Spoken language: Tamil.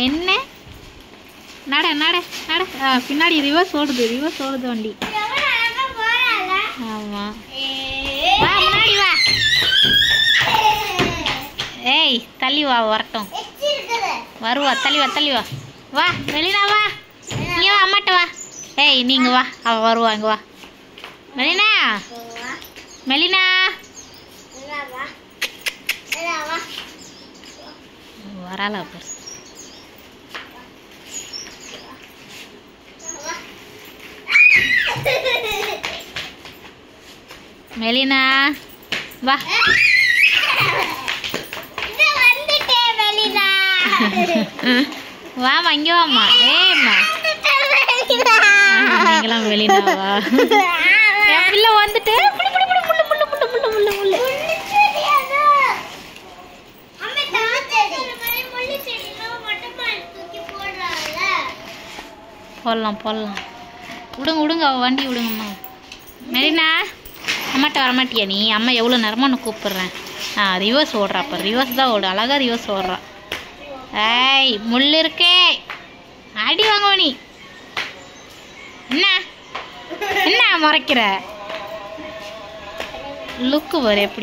என்ன நட நட நட பின்னாடி ரிவர்ஸ் ஓடுது வண்டி. ஆமா வா முன்னாடி வா. ஏய் தள்ளி வா வரட்டும். வருவா தள்ளி வா வா மெலினா வா. நீ வா அம்மாட்ட வா. ஏய் நீங்க வா அவ வருவா இங்க வா. மெலினா வராளா பாரு. மெலினா வா. வாமா இங்க வாமா. ஏம்மா நீங்களாம் மெலினாவா? என் பிள்ளை வந்துட்டு போடலாம் விடுங்க அவ வண்டி விடுங்கம்மா. மெலினா அம்மாட்ட வரமாட்டியா நீ? அம்மா எவ்வளோ நேரமாக நான் கூப்பிட்றேன். ரிவர்ஸ் ஓடுறா அப்போ ரிவர்ஸ் தான் ஓடு. அழகாக ரிவர்ஸ் ஓடுறா. ஏய் முள் இருக்கே அடி வாங்குவ நீ. என்ன முறைக்கிற? லுக்கு வர எப்படி